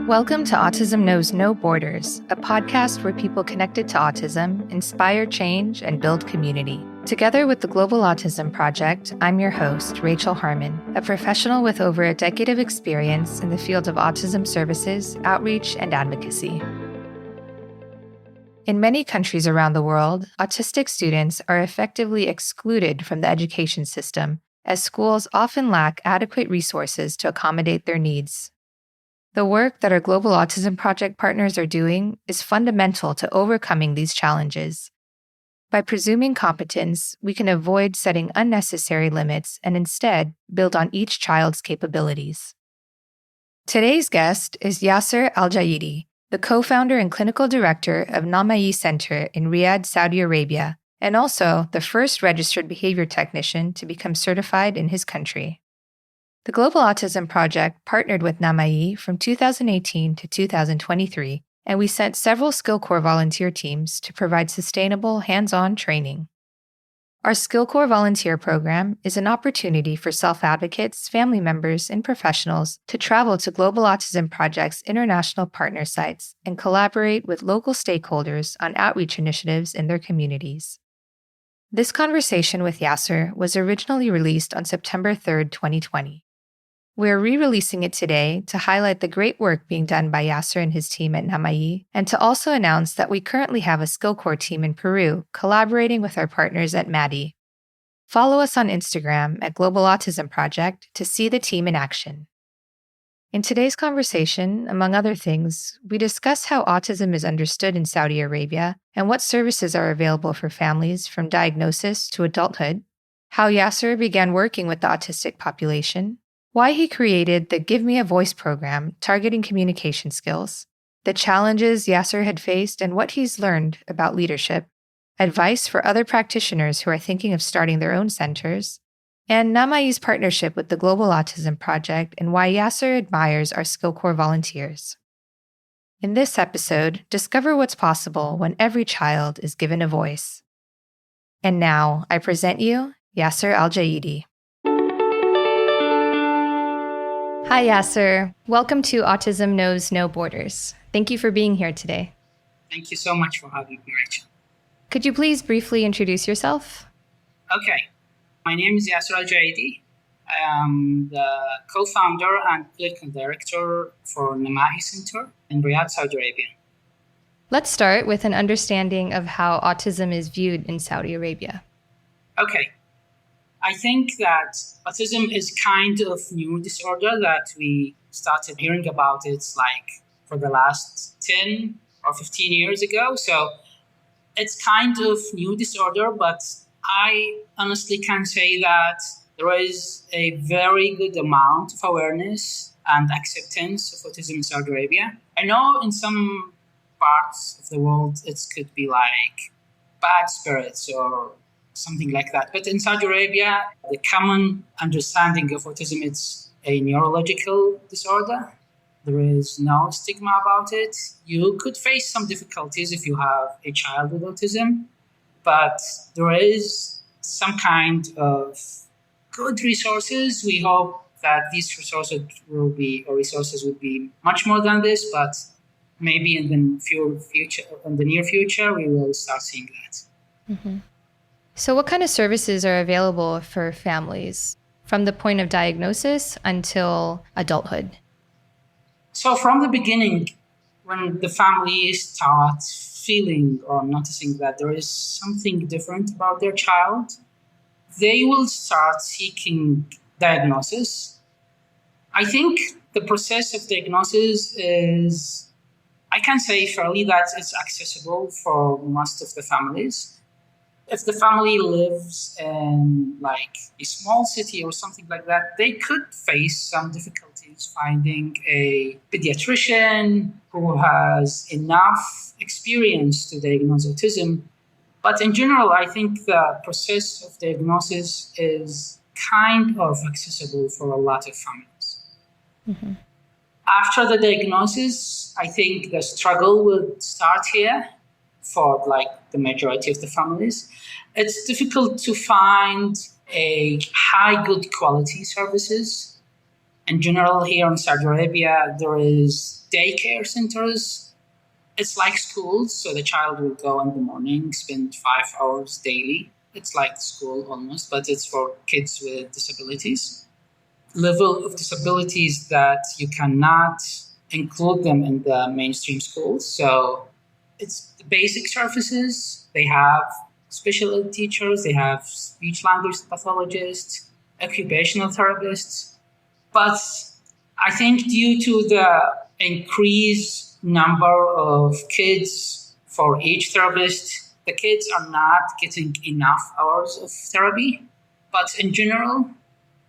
Welcome to Autism Knows No Borders, a podcast where people connected to autism inspire change and build community. Together with the Global Autism Project, I'm your host, Rachel Harmon, a professional with over a decade of experience in the field of autism services, outreach, and advocacy. In many countries around the world, autistic students are effectively excluded from the education system, as schools often lack adequate resources to accommodate their needs. The work that our Global Autism Project partners are doing is fundamental to overcoming these challenges. By presuming competence, we can avoid setting unnecessary limits and instead build on each child's capabilities. Today's guest is Yaser Aljaaidi, the co-founder and clinical director of Namai Center in Riyadh, Saudi Arabia, and also the first registered behavior technician to become certified in his country. The Global Autism Project partnered with Namai from 2018 to 2023, and we sent several Skill Corps volunteer teams to provide sustainable, hands-on training. Our Skill Corps volunteer program is an opportunity for self-advocates, family members, and professionals to travel to Global Autism Project's international partner sites and collaborate with local stakeholders on outreach initiatives in their communities. This conversation with Yaser was originally released on September 3rd, 2020. We're re-releasing it today to highlight the great work being done by Yaser and his team at Namai, and to also announce that we currently have a Skill Corps team in Peru collaborating with our partners at MADI. Follow us on Instagram at Global Autism Project to see the team in action. In today's conversation, among other things, we discuss how autism is understood in Saudi Arabia and what services are available for families from diagnosis to adulthood, how Yaser began working with the autistic population, why he created the Give Me a Voice program targeting communication skills, the challenges Yaser had faced and what he's learned about leadership, advice for other practitioners who are thinking of starting their own centers, and Namai's partnership with the Global Autism Project and why Yaser admires our Skill Corps volunteers. In this episode, discover what's possible when every child is given a voice. And now, I present you Yaser Aljaaidi. Hi, Yaser. Welcome to Autism Knows No Borders. Thank you for being here today. Thank you so much for having me, Rachel. Could you please briefly introduce yourself? Okay. My name is Yaser Aljaaidi. I am the co-founder and clinical director for Namai Center in Riyadh, Saudi Arabia. Let's start with an understanding of how autism is viewed in Saudi Arabia. Okay. I think that autism is kind of new disorder that we started hearing about it for the last 10 or 15 years ago. So it's kind of new disorder, but I honestly can say that there is a very good amount of awareness and acceptance of autism in Saudi Arabia. I know in some parts of the world it could be like bad spirits or something like that. But in Saudi Arabia, the common understanding of autism is a neurological disorder. There is no stigma about it. You could face some difficulties if you have a child with autism, but there is some kind of good resources. We hope that these resources will be much more than this, but maybe in the near future, we will start seeing that. Mm-hmm. So what kind of services are available for families from the point of diagnosis until adulthood? So from the beginning, when the family starts feeling or noticing that there is something different about their child, they will start seeking diagnosis. I think the process of diagnosis is, I can say fairly that it's accessible for most of the families. If the family lives in a small city or something like that, they could face some difficulties finding a pediatrician who has enough experience to diagnose autism. But in general, I think the process of diagnosis is kind of accessible for a lot of families. Mm-hmm. After the diagnosis, I think the struggle will start here for the majority of the families. It's difficult to find a high good quality services. In general, here in Saudi Arabia, there is daycare centers. It's like schools, so the child will go in the morning, spend 5 hours daily. It's like school almost, but it's for kids with disabilities. Level of disabilities that you cannot include them in the mainstream schools. So it's the basic services. They have special ed teachers, they have speech language pathologists, occupational therapists. But I think due to the increased number of kids for each therapist, the kids are not getting enough hours of therapy. But in general,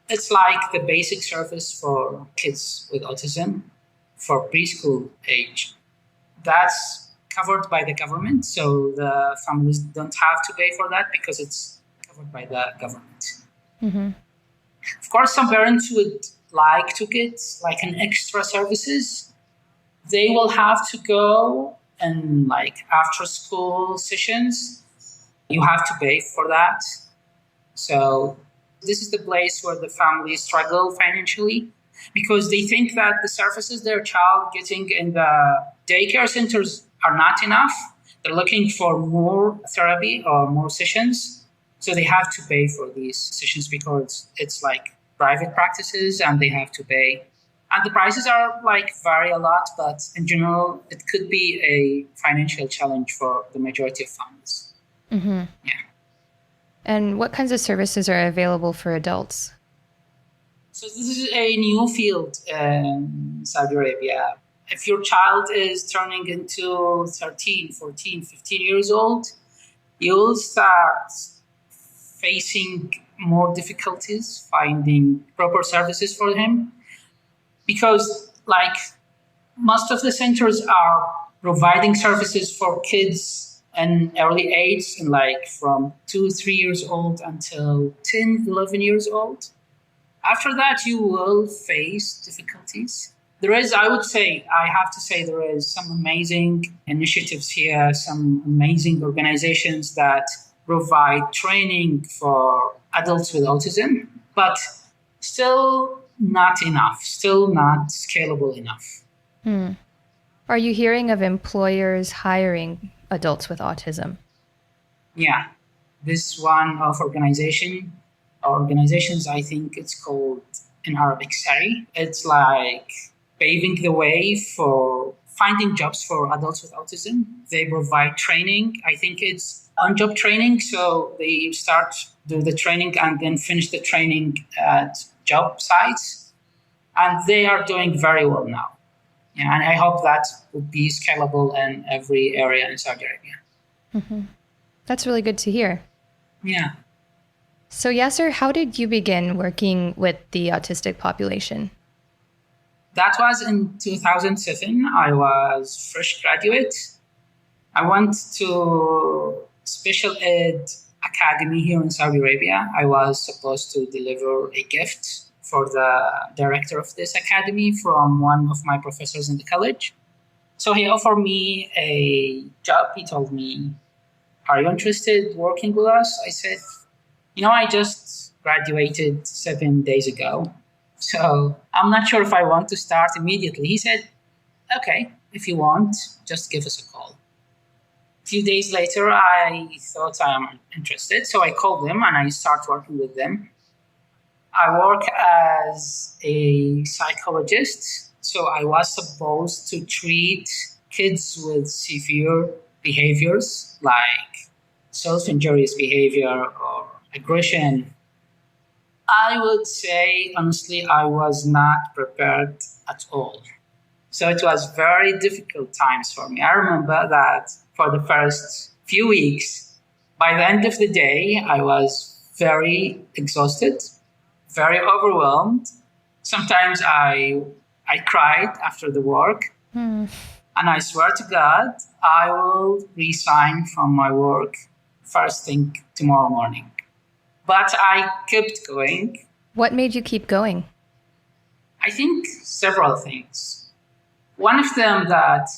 it's like the basic service for kids with autism for preschool age. That's covered by the government, so the families don't have to pay for that because it's covered by the government. Mm-hmm. Of course, some parents would like to get like an extra services. They will have to go and like after school sessions. You have to pay for that. So this is the place where the families struggle financially because they think that the services their child getting in the daycare centers are not enough. They're looking for more therapy or more sessions. So they have to pay for these sessions because it's like private practices and they have to pay. And the prices are like vary a lot, but in general, it could be a financial challenge for the majority of families. Mm-hmm. Yeah. And what kinds of services are available for adults? So this is a new field in Saudi Arabia. If your child is turning into 13, 14, 15 years old, you'll start facing more difficulties finding proper services for him because like most of the centers are providing services for kids in early age, and like from 2, 3 years old until 10, 11 years old. After that, you will face difficulties. I have to say, there is some amazing initiatives here, some amazing organizations that provide training for adults with autism, but still not enough, still not scalable enough. Are you hearing of employers hiring adults with autism? Yeah, this one of organizations, I think it's called in Arabic Sari. It's like paving the way for finding jobs for adults with autism. They provide training. I think it's on-job training. So they do the training and then finish the training at job sites. And they are doing very well now. Yeah, and I hope that would be scalable in every area in Saudi Arabia. Mm-hmm. That's really good to hear. Yeah. So Yaser, how did you begin working with the autistic population? That was in 2007. I was fresh graduate. I went to special ed academy here in Saudi Arabia. I was supposed to deliver a gift for the director of this academy from one of my professors in the college. So he offered me a job. He told me, "Are you interested working with us?" I said, I just graduated 7 days ago. So I'm not sure if I want to start immediately. He said, "Okay, if you want, just give us a call." A few days later, I thought I am interested. So I called them and I started working with them. I work as a psychologist. So I was supposed to treat kids with severe behaviors like self-injurious behavior or aggression. I would say, honestly, I was not prepared at all. So it was very difficult times for me. I remember that for the first few weeks, by the end of the day, I was very exhausted, very overwhelmed. Sometimes I cried after the work. And I swear to God, I will resign from my work first thing tomorrow morning. But I kept going. What made you keep going? I think several things. One of them that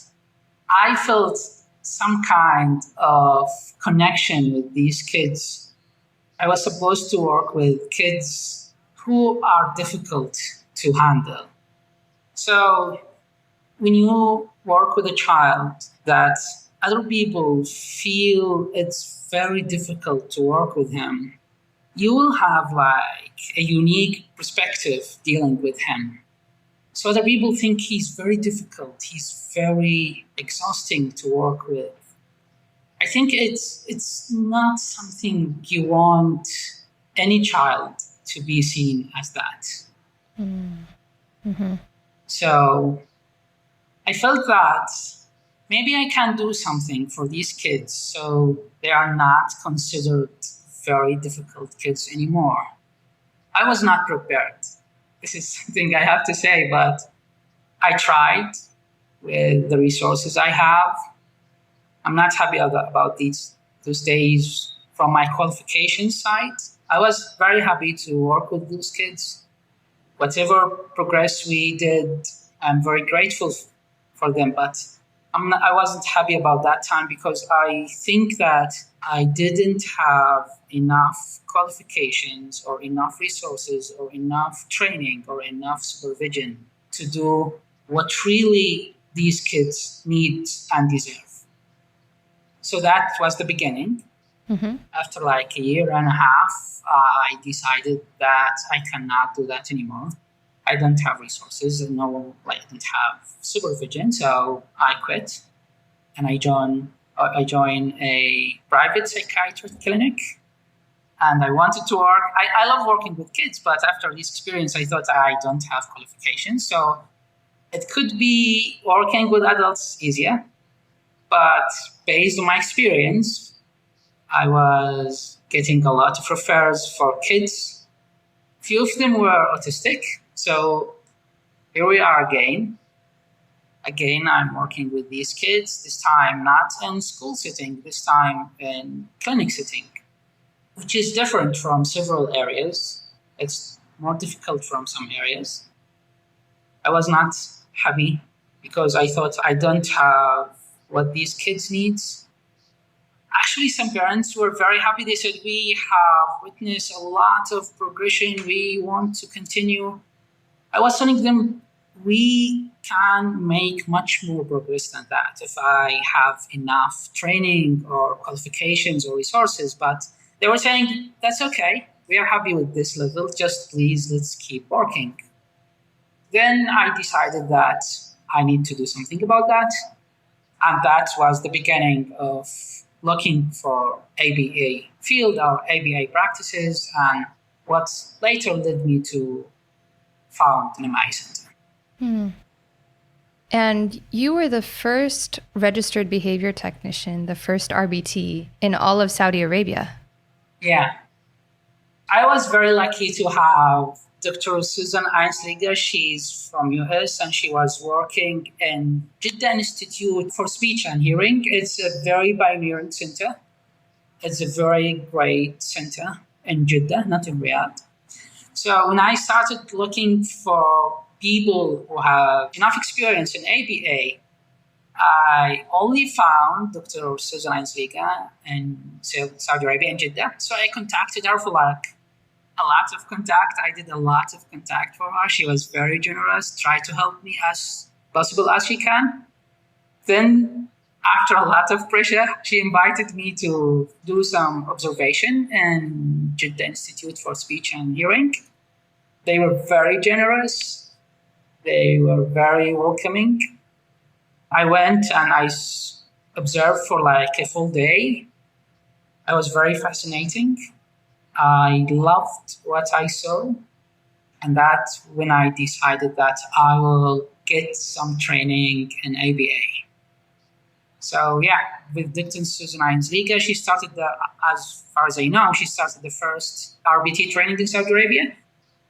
I felt some kind of connection with these kids. I was supposed to work with kids who are difficult to handle. So when you work with a child that other people feel it's very difficult to work with him, you will have like a unique perspective dealing with him. So other people think he's very difficult, he's very exhausting to work with. I think it's not something you want any child to be seen as that. Mm-hmm. So I felt that maybe I can do something for these kids so they are not considered very difficult kids anymore. I was not prepared. This is something I have to say, but I tried with the resources I have. I'm not happy about those days from my qualification side. I was very happy to work with those kids. Whatever progress we did, I'm very grateful for them, but I wasn't happy about that time because I think that I didn't have enough qualifications or enough resources or enough training or enough supervision to do what really these kids need and deserve. So that was the beginning. Mm-hmm. After like a year and a half, I decided that I cannot do that anymore. I don't have resources, I don't have supervision, so I quit and I joined a private psychiatric clinic. And I wanted to work. I love working with kids, but after this experience, I thought I don't have qualifications, so it could be working with adults easier. But based on my experience, I was getting a lot of referrals for kids. Few of them were autistic. So here we are again. Again, I'm working with these kids, this time not in school setting, this time in clinic setting, which is different from several areas. It's more difficult from some areas. I was not happy because I thought I don't have what these kids need. Actually, some parents were very happy. They said, we have witnessed a lot of progression. We want to continue. I was telling them, we can make much more progress than that if I have enough training or qualifications or resources. But they were saying, that's okay. We are happy with this level. Just please, let's keep working. Then I decided that I need to do something about that. And that was the beginning of looking for ABA field or ABA practices, and what later led me to found an MI center. And you were the first registered behavior technician, the first RBT in all of Saudi Arabia. Yeah. I was very lucky to have Dr. Susan Einsliger. She's from US and she was working in Jeddah Institute for Speech and Hearing. It's a very pioneering center. It's a very great center in Jeddah, not in Riyadh. So when I started looking for people who have enough experience in ABA, I only found Dr. Susan Einsliger in Saudi Arabia in Jeddah. So I contacted her for like a lot of contact. I did a lot of contact for her. She was very generous, tried to help me as possible as she can. Then after a lot of pressure, she invited me to do some observation in Jeddah Institute for Speech and Hearing. They were very generous. They were very welcoming. I went and I observed for like a full day. It was very fascinating. I loved what I saw. And that's when I decided that I will get some training in ABA. So yeah, with Dr. Susan Einsliger, she started as far as I know, she started the first RBT training in Saudi Arabia.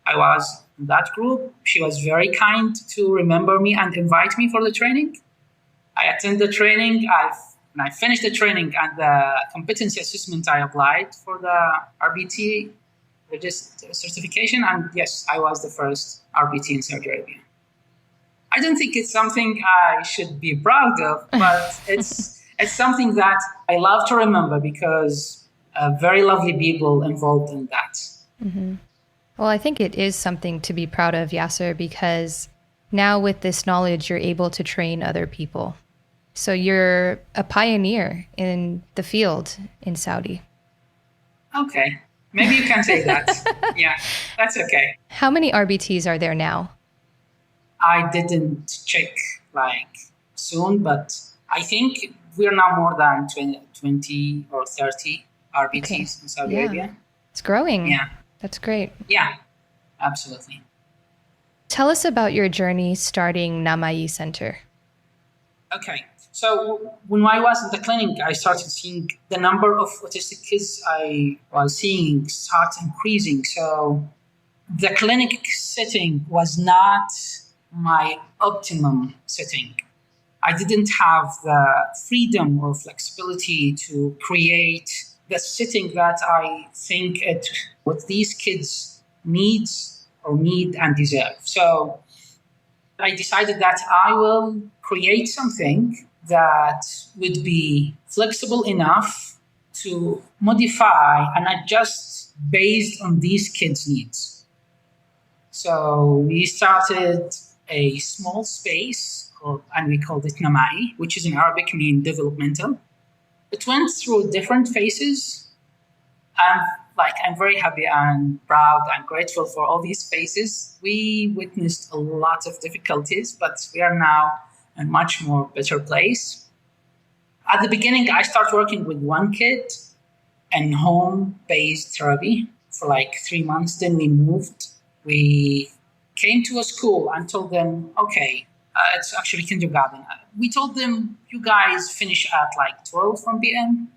I was in that group. She was very kind to remember me and invite me for the training. I attended the training. When I finished the training and the competency assessment, I applied for the RBT certification. And yes, I was the first RBT in Saudi Arabia. I don't think it's something I should be proud of, but it's something that I love to remember because very lovely people involved in that. Mm-hmm. Well, I think it is something to be proud of, Yaser, because now with this knowledge, you're able to train other people. So you're a pioneer in the field in Saudi. Okay. Maybe you can say that. Yeah, that's okay. How many RBTs are there now? I didn't check soon, but I think we're now more than 20 or 30 RBTs in Saudi Arabia. It's growing. Yeah. That's great. Yeah, absolutely. Tell us about your journey starting Namai Center. Okay. So when I was in the clinic, I started seeing the number of autistic kids I was seeing start increasing. So the clinic setting was not my optimum setting. I didn't have the freedom or flexibility to create the setting that I think what these kids need and deserve. So I decided that I will create something that would be flexible enough to modify and adjust based on these kids' needs. So we started a small space, and we called it Namai, which is in Arabic mean developmental. It went through different phases. I'm very happy and proud and grateful for all these phases. We witnessed a lot of difficulties, but we are now in a much more better place. At the beginning, I started working with one kid in home-based therapy for 3 months. Then we moved. We came to a school and told them, okay, it's actually kindergarten. We told them, you guys finish at 12 p.m.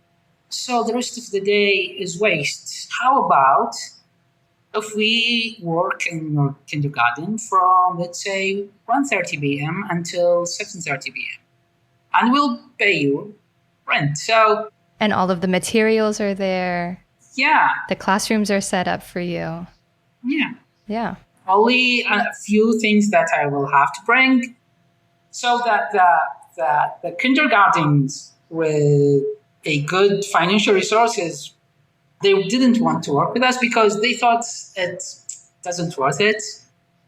So the rest of the day is waste. How about if we work in your kindergarten from, let's say, 1:30 p.m. until 7:30 p.m. and we'll pay you rent. So, and all of the materials are there. Yeah. The classrooms are set up for you. Yeah. Yeah. Only a few things that I will have to bring, so that the kindergartens with a good financial resources, they didn't want to work with us because they thought it doesn't worth it.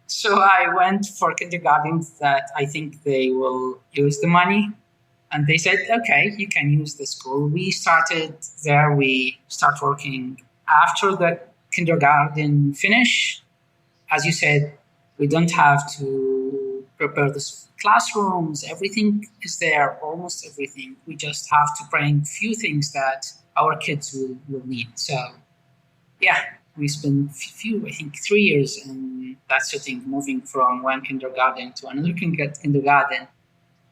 So I went for kindergartens that I think they will use the money. And they said, okay, you can use the school. We started there. We start working after the kindergarten finish. As you said, we don't have to prepare the classrooms. Everything is there, almost everything. We just have to bring few things that our kids will need. So, yeah, we spent I think 3 years in that setting, moving from one kindergarten to another kindergarten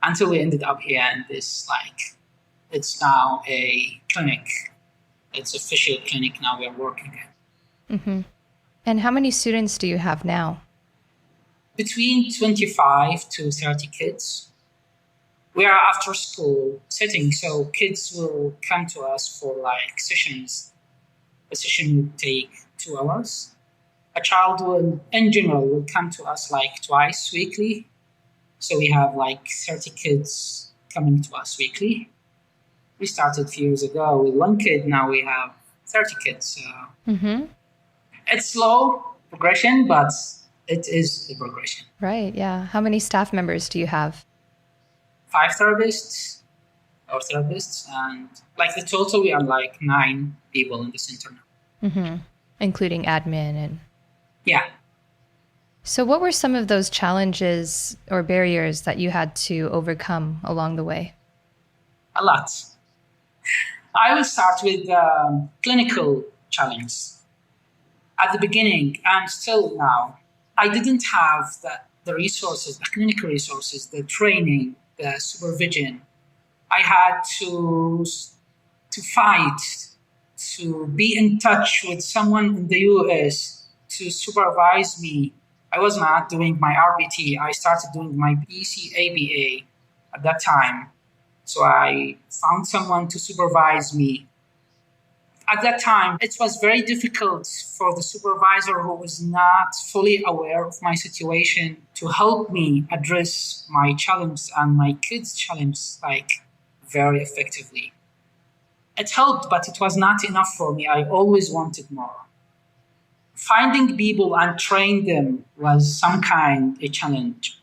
until we ended up here in this, it's now a clinic. It's official clinic now we are working in. Mm-hmm. And how many students do you have now? Between 25 to 30 kids. We are after school setting, so kids will come to us for sessions. A session would take 2 hours. A child in general, will come to us twice weekly. So we have 30 kids coming to us weekly. We started a few years ago with one kid. Now we have 30 kids. So It's slow progression, but it is a progression. Right, yeah. How many staff members do you have? 5 therapists, and the total, we are 9 people in the center now. Mm-hmm. Including admin and... Yeah. So what were some of those challenges or barriers that you had to overcome along the way? A lot. I will start with the clinical challenge. At the beginning, and still now, I didn't have the resources, the clinical resources, the training, the supervision. I had to fight, to be in touch with someone in the US to supervise me. I was not doing my RBT. I started doing my BCABA at that time. So I found someone to supervise me. At that time, it was very difficult for the supervisor who was not fully aware of my situation to help me address my challenge and my kids' challenge very effectively. It helped, but it was not enough for me. I always wanted more. Finding people and train them was a challenge.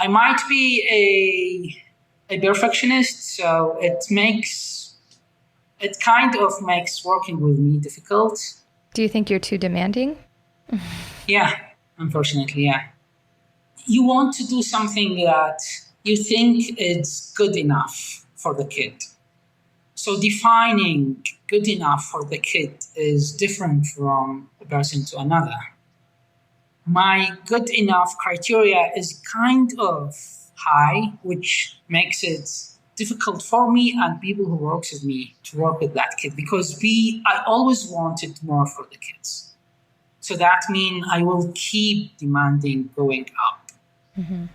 I might be a perfectionist, so it kind of makes working with me difficult. Do you think you're too demanding? Yeah, unfortunately, yeah. You want to do something that you think is good enough for the kid. So defining good enough for the kid is different from a person to another. My good enough criteria is kind of high, which makes it difficult for me and people who work with me to work with that kid, because I always wanted more for the kids. So that means I will keep demanding going up. Mm-hmm.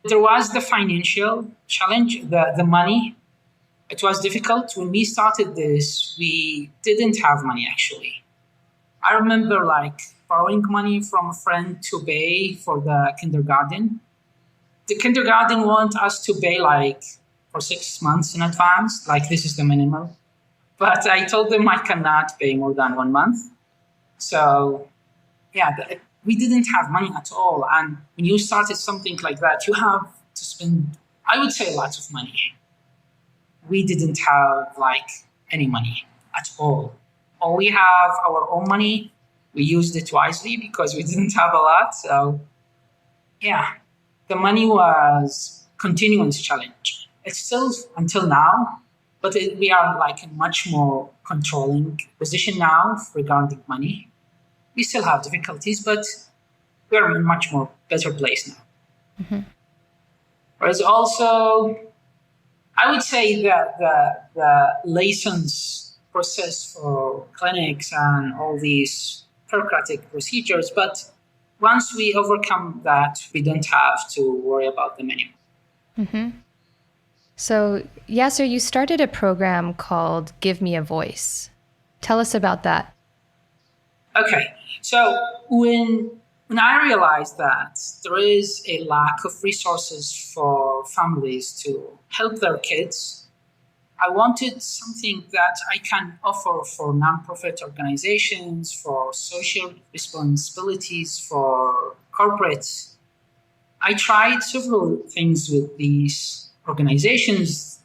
There was the financial challenge, the money. It was difficult. When we started this, we didn't have money actually. I remember borrowing money from a friend to pay for the kindergarten. The kindergarten want us to pay for 6 months in advance, this is the minimum. But I told them I cannot pay more than 1 month. So yeah, we didn't have money at all. And when you started something like that, you have to spend, I would say, lots of money. We didn't have any money at all. All we have our own money. We used it wisely because we didn't have a lot. So yeah, the money was continuous challenge. It's still until now, but we are in much more controlling position now regarding money. We still have difficulties, but we're in a much more better place now. Mm-hmm. Whereas also, I would say that the license process for clinics and all these bureaucratic procedures, but once we overcome that, we don't have to worry about them anymore. Mm-hmm. So, Yaser, you started a program called Give Me a Voice. Tell us about that. Okay, so when I realized that there is a lack of resources for families to help their kids, I wanted something that I can offer for nonprofit organizations, for social responsibilities, for corporates. I tried several things with these organizations.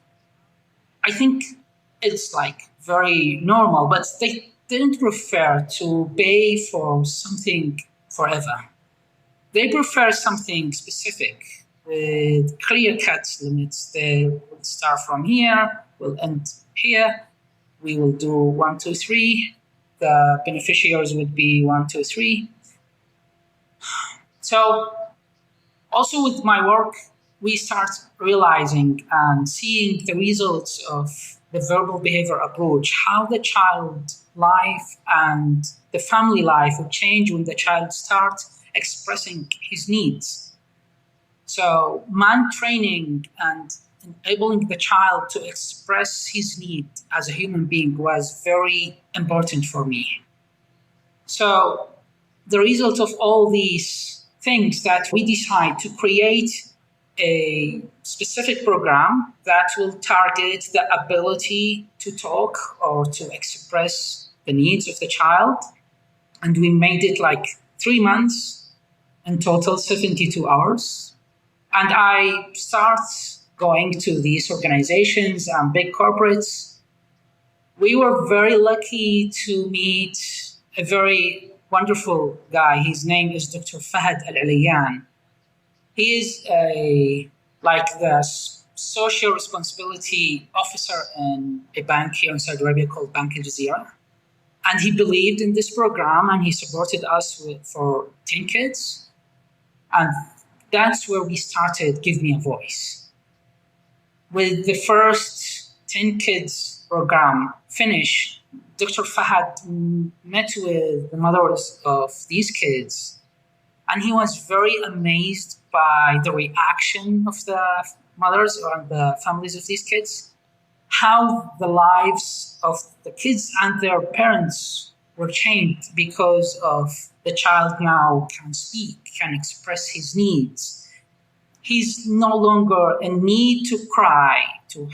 I think it's very normal, but they didn't prefer to pay for something forever. They prefer something specific with clear-cut limits. They will start from here, will end here. We will do 1, 2, 3. The beneficiaries would be 1, 2, 3. So also with my work, we start realizing and seeing the results of the verbal behavior approach, how the child life and the family life will change when the child starts expressing his needs. So man training and enabling the child to express his need as a human being was very important for me. So the result of all these things that we decide to create a specific program that will target the ability to talk or to express the needs of the child. And we made it 3 months, in total 72 hours. And I start going to these organizations and big corporates. We were very lucky to meet a very wonderful guy. His name is Dr. Fahad Al-Aliyan. He is the social responsibility officer in a bank here in Saudi Arabia called Bank Al-Jazeera. And he believed in this program and he supported us for 10 kids. And that's where we started Give Me a Voice. With the first 10 kids program finished, Dr. Fahad met with the mothers of these kids, and he was very amazed by the reaction of the mothers or the families of these kids, how the lives of the kids and their parents were changed because of the child now can speak, can express his needs. He's no longer in need to cry, to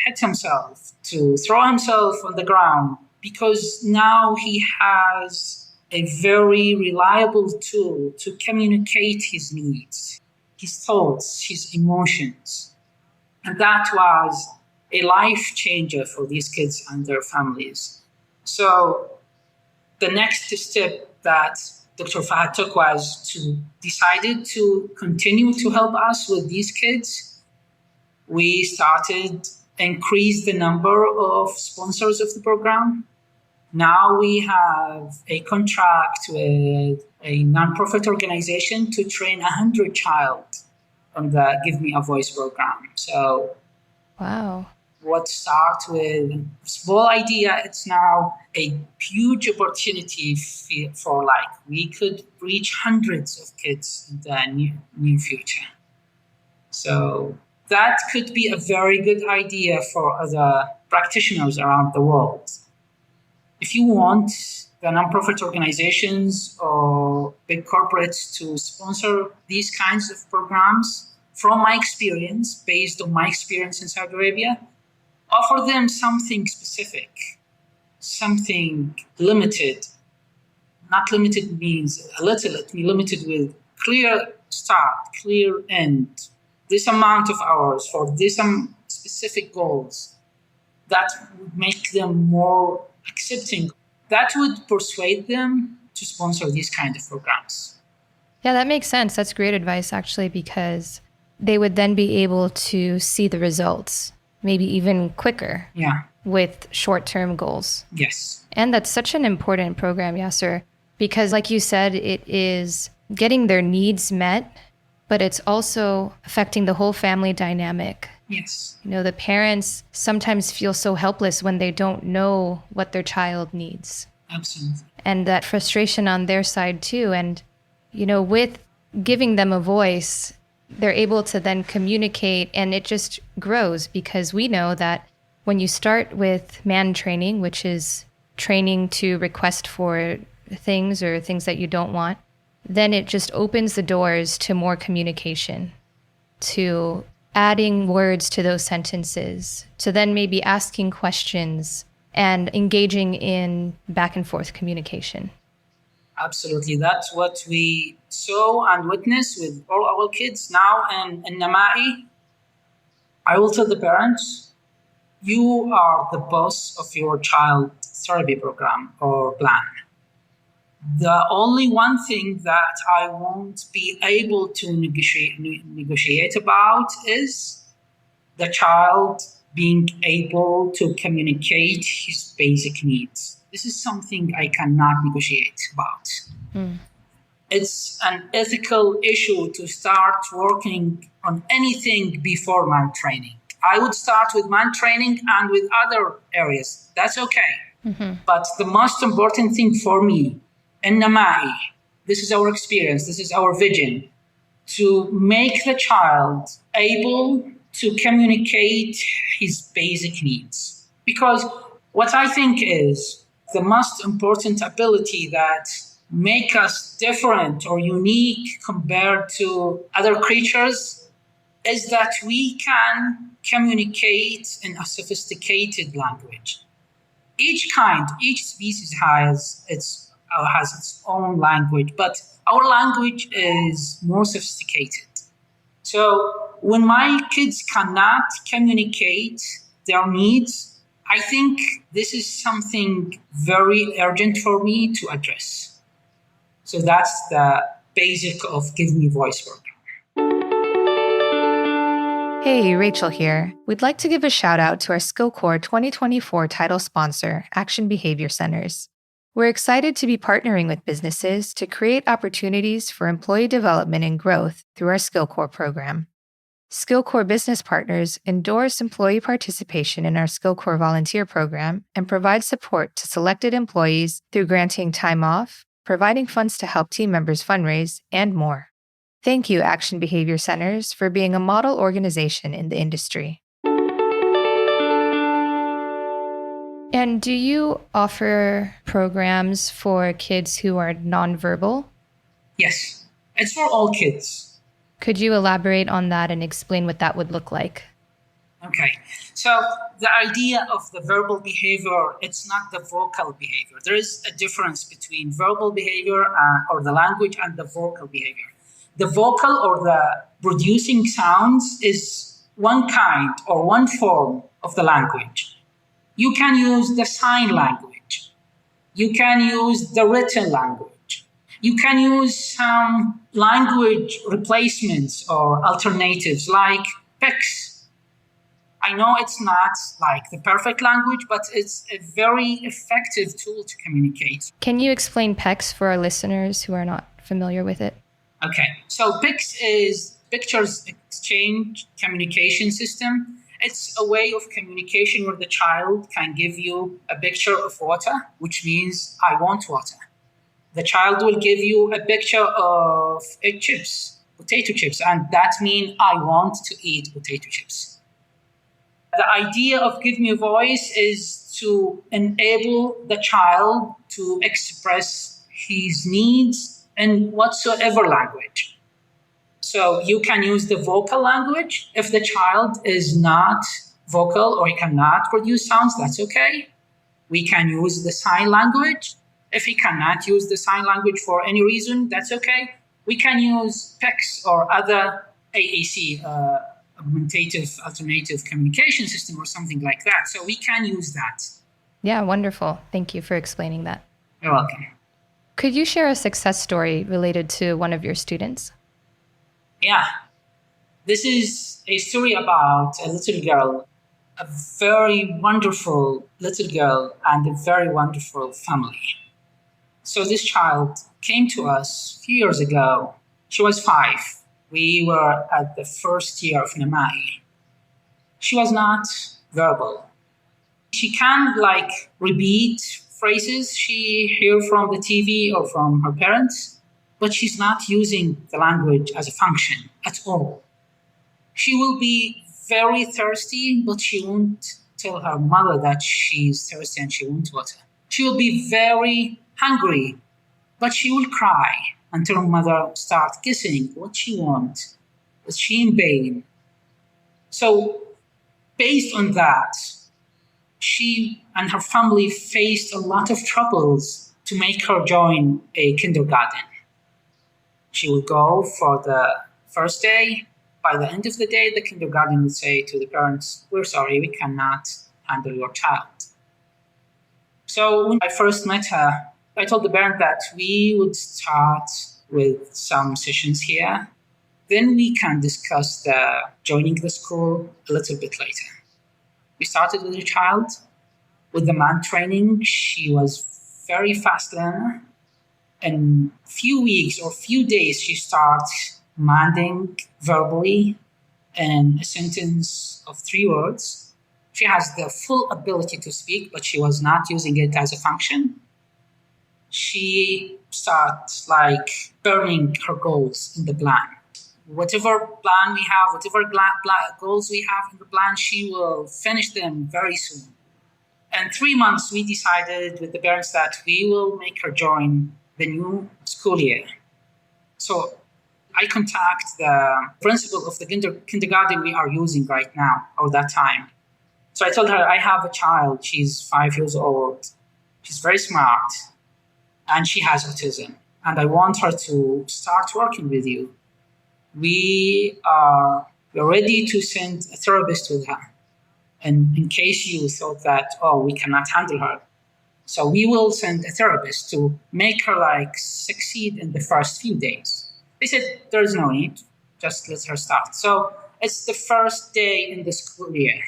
hit himself, to throw himself on the ground, because now he has a very reliable tool to communicate his needs. his thoughts, his emotions. And that was a life changer for these kids and their families. So the next step that Dr. Fahad took was to decided to continue to help us with these kids. We started increase the number of sponsors of the program. Now we have a contract with a nonprofit organization to train 100 child on the Give Me a Voice program. So Wow. what starts with a small idea, it's now a huge opportunity for like we could reach hundreds of kids in the near future. So that could be a very good idea for other practitioners around the world. If you want the nonprofit organizations or big corporates to sponsor these kinds of programs, from my experience, based on my experience in Saudi Arabia, offer them something specific, something limited. Not limited means a little, it means limited with clear start, clear end, this amount of hours for this specific goals. That would make them more accepting. That would persuade them to sponsor these kind of programs. Yeah, that makes sense. That's great advice, actually, because they would then be able to see the results, maybe even quicker. Yeah. With short-term goals. Yes. And that's such an important program, Yaser, because like you said, it is getting their needs met, but it's also affecting the whole family dynamic. Yes. You know, the parents sometimes feel so helpless when they don't know what their child needs. Absolutely. And that frustration on their side too. And, you know, with giving them a voice, they're able to then communicate, and it just grows, because we know that when you start with man training, which is training to request for things or things that you don't want, then it just opens the doors to more communication, to adding words to those sentences, to then maybe asking questions and engaging in back and forth communication. Absolutely. That's what we saw and witnessed with all our kids now in Namai. I will tell the parents, you are the boss of your child therapy program or plan. The only one thing that I won't be able to negotiate about is the child being able to communicate his basic needs. This is something I cannot negotiate about. It's an ethical issue to start working on anything before man training. I would start with man training and with other areas. That's okay. Mm-hmm. But the most important thing for me in Namai, this is our experience, this is our vision, to make the child able to communicate his basic needs. Because what I think is the most important ability that make us different or unique compared to other creatures is that we can communicate in a sophisticated language. Each species has its own language, but our language is more sophisticated. So when my kids cannot communicate their needs, I think this is something very urgent for me to address. So that's the basic of Give Me Voice program. Hey, Rachel here. We'd like to give a shout out to our SkillCorps 2024 title sponsor, Action Behavior Centers. We're excited to be partnering with businesses to create opportunities for employee development and growth through our SkillCorps program. SkillCorps Business Partners endorse employee participation in our SkillCorps volunteer program and provide support to selected employees through granting time off, providing funds to help team members fundraise, and more. Thank you, Action Behavior Centers, for being a model organization in the industry. And do you offer programs for kids who are nonverbal? Yes, it's for all kids. Could you elaborate on that and explain what that would look like? Okay, so the idea of the verbal behavior, it's not the vocal behavior. There is a difference between verbal behavior or the language and the vocal behavior. The vocal or producing sounds is one kind or one form of the language. You can use the sign language. You can use the written language. You can use some language replacements or alternatives like PICS. I know it's not like the perfect language, but it's a very effective tool to communicate. Can you explain PECS for our listeners who are not familiar with it? Okay, so PICS is Pictures Exchange Communication System. It's a way of communication where the child can give you a picture of water, which means I want water. The child will give you a picture of chips, potato chips, and that means I want to eat potato chips. The idea of Give Me a Voice is to enable the child to express his needs in whatsoever language. So you can use the vocal language. If the child is not vocal or he cannot produce sounds, that's okay. We can use the sign language. If he cannot use the sign language for any reason, that's okay. We can use PECS or other AAC, augmentative alternative communication system or something like that. So we can use that. Yeah, wonderful. Thank you for explaining that. You're welcome. Could you share a success story related to one of your students? Yeah. This is a story about a little girl, a very wonderful little girl and a very wonderful family. So this child came to us a few years ago. She was 5. We were at the first year of Namai. She was not verbal. She can repeat phrases she heard from the TV or from her parents, but she's not using the language as a function at all. She will be very thirsty, but she won't tell her mother that she's thirsty and she wants water. She will be very hungry, but she will cry until her mother starts guessing what she wants. Is she in pain? So based on that, she and her family faced a lot of troubles to make her join a kindergarten. She would go for the first day. By the end of the day, the kindergarten would say to the parents, "We're sorry, we cannot handle your child." So when I first met her, I told the parent that we would start with some sessions here. Then we can discuss joining the school a little bit later. We started with the child. With the man training, she was very fast learner. In few weeks or few days, she starts commanding verbally in a sentence of 3 words. She has the full ability to speak, but she was not using it as a function. She starts burning her goals in the plan. Whatever plan we have, whatever goals we have in the plan, she will finish them very soon. In 3 months, we decided with the parents that we will make her join the new school year. So I contact the principal of the kindergarten we are using right now, or that time. So I told her, I have a child, she's 5 years old, she's very smart, and she has autism, and I want her to start working with you. We're ready to send a therapist with her. And in case you thought that, we cannot handle her. So we will send a therapist to make her succeed in the first few days. They said, there is no need, just let her start. So it's the first day in the school year.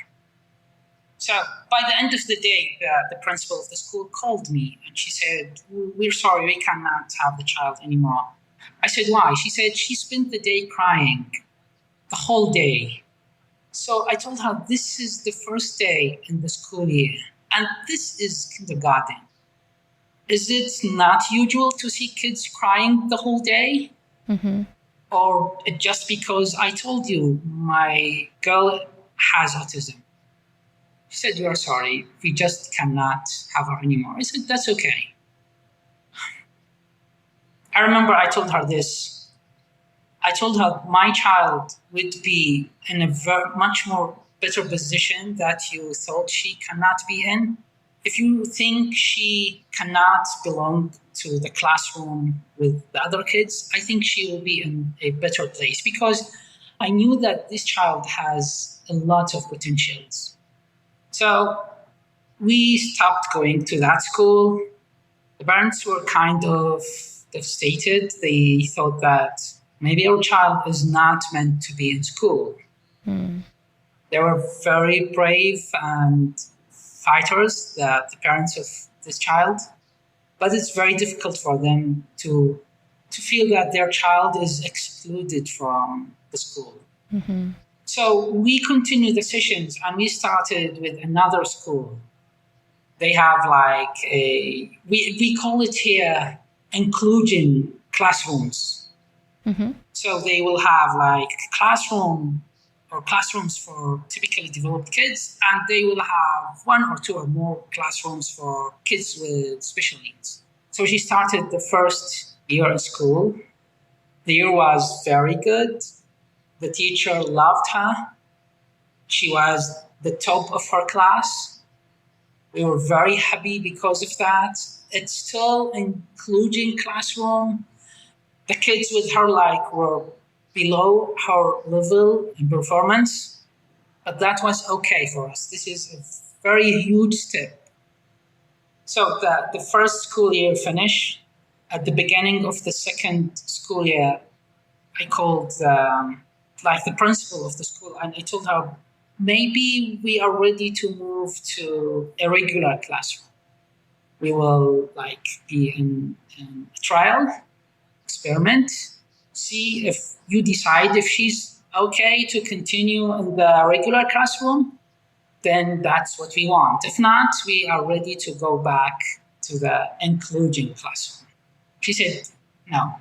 So by the end of the day, the principal of the school called me and she said, we're sorry, we cannot have the child anymore. I said, why? She said she spent the day crying, the whole day. So I told her, this is the first day in the school year, and this is kindergarten. Is it not usual to see kids crying the whole day? Mm-hmm. Or just because I told you my girl has autism? She said, you are sorry, we just cannot have her anymore. I said, that's okay. I remember I told her this. I told her my child would be in a much more better position that you thought she cannot be in. If you think she cannot belong to the classroom with the other kids, I think she will be in a better place because I knew that this child has a lot of potentials. So we stopped going to that school. The parents were kind of devastated. They thought that maybe our child is not meant to be in school. They were very brave and fighters, the parents of this child, but it's very difficult for them to feel that their child is excluded from the school. So we continued the sessions and we started with another school. They have like we call it here inclusion classrooms. So they will have like classrooms for typically developed kids, and they will have one or two or more classrooms for kids with special needs. So she started the first year in school. The year was very good. The teacher loved her. She was the top of her class. We were very happy because of that. It's still an inclusion classroom. The kids with her were below her level in performance, but that was okay for us. This is a very huge step. So the first school year finished. At the beginning of the second school year, I called the principal of the school and I told her, maybe we are ready to move to a regular classroom. We will be in a trial, experiment, see if you decide if she's okay to continue in the regular classroom, then that's what we want. If not, we are ready to go back to the inclusion classroom. She said, no.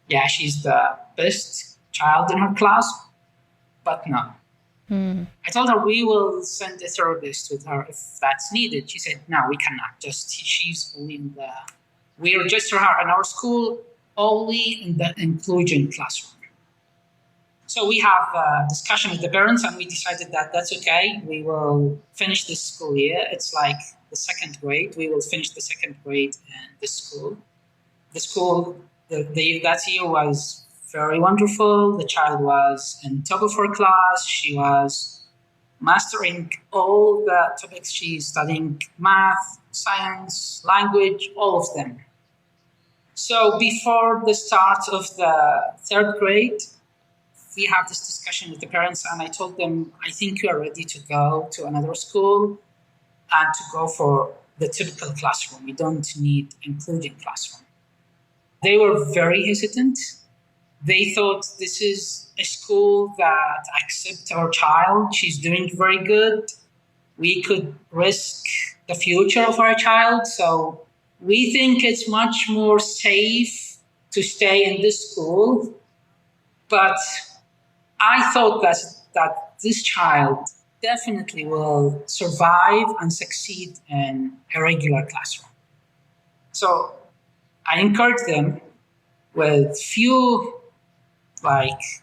Yeah, she's the best child in her class, but no. I told her we will send a therapist with her if that's needed. She said, no, we cannot. She's only we register her in our school only in the inclusion classroom. So we have a discussion with the parents and we decided that that's okay. We will finish this school year. It's like the second grade. We will finish the second grade in this school. The school, that year was very wonderful. The child was in top of her class. She was mastering all the topics. She's studying math, science, language, all of them. So before the start of the third grade, we have this discussion with the parents and I told them, I think you are ready to go to another school and to go for the typical classroom. We don't need including classroom. They were very hesitant. They thought this is a school that accepts our child. She's doing very good. We could risk the future of our child. So we think it's much more safe to stay in this school. But I thought that this child definitely will survive and succeed in a regular classroom. So I encouraged them with few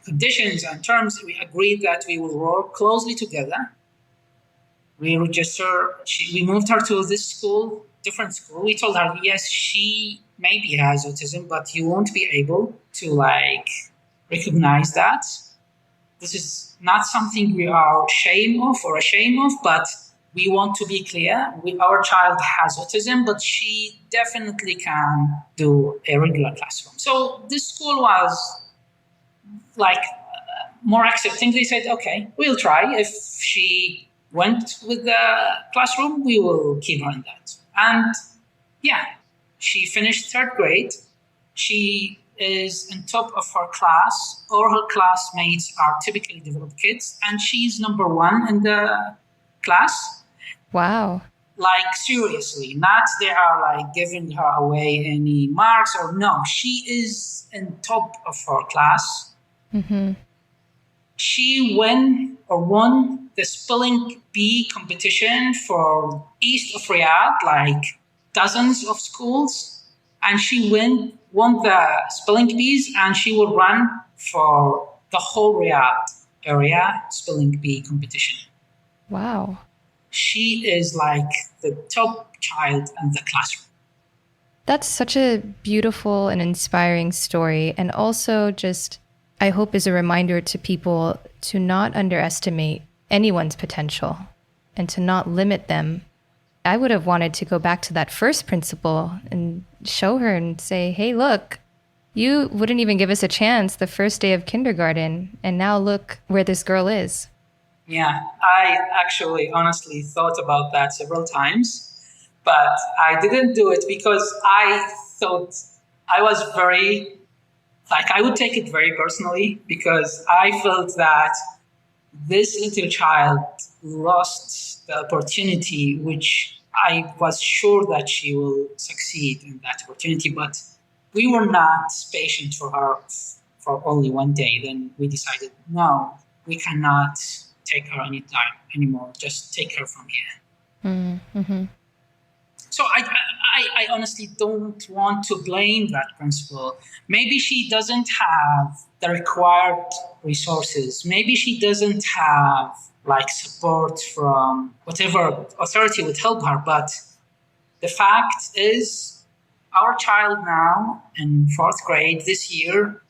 conditions and terms. We agreed that we will work closely together. We moved her to this school, different school. We told her, yes, she maybe has autism, but you won't be able to recognize that. This is not something we are ashamed of, but we want to be clear. Our child has autism, but she definitely can do a regular classroom. So this school was more accepting. They said, okay, we'll try. If she went with the classroom, we will keep her in that. And yeah, she finished third grade. She is on top of her class. All her classmates are typically developed kids, and she's number one in the class. Wow. Seriously, not they are giving her away any marks or no. She is in top of her class. Mm-hmm. She won the spelling bee competition for east of Riyadh, dozens of schools, and she won the spelling bees, and she will run for the whole Riyadh area spelling bee competition. Wow. She is the top child in the classroom. That's such a beautiful and inspiring story. And also just, I hope is a reminder to people to not underestimate anyone's potential and to not limit them. I would have wanted to go back to that first principal and show her and say, hey, look, you wouldn't even give us a chance the first day of kindergarten, and now look where this girl is. Yeah, I actually honestly thought about that several times, but I didn't do it because I thought I was very, like, I would take it very personally because I felt that this little child lost the opportunity, which I was sure that she will succeed in that opportunity, but we were not patient for her for only one day. Then we decided, no, we cannot take her anytime anymore. Just take her from here. Mm-hmm. So I honestly don't want to blame that principal. Maybe she doesn't have the required resources. Maybe she doesn't have like support from whatever authority would help her. But the fact is, our child now in fourth grade this year,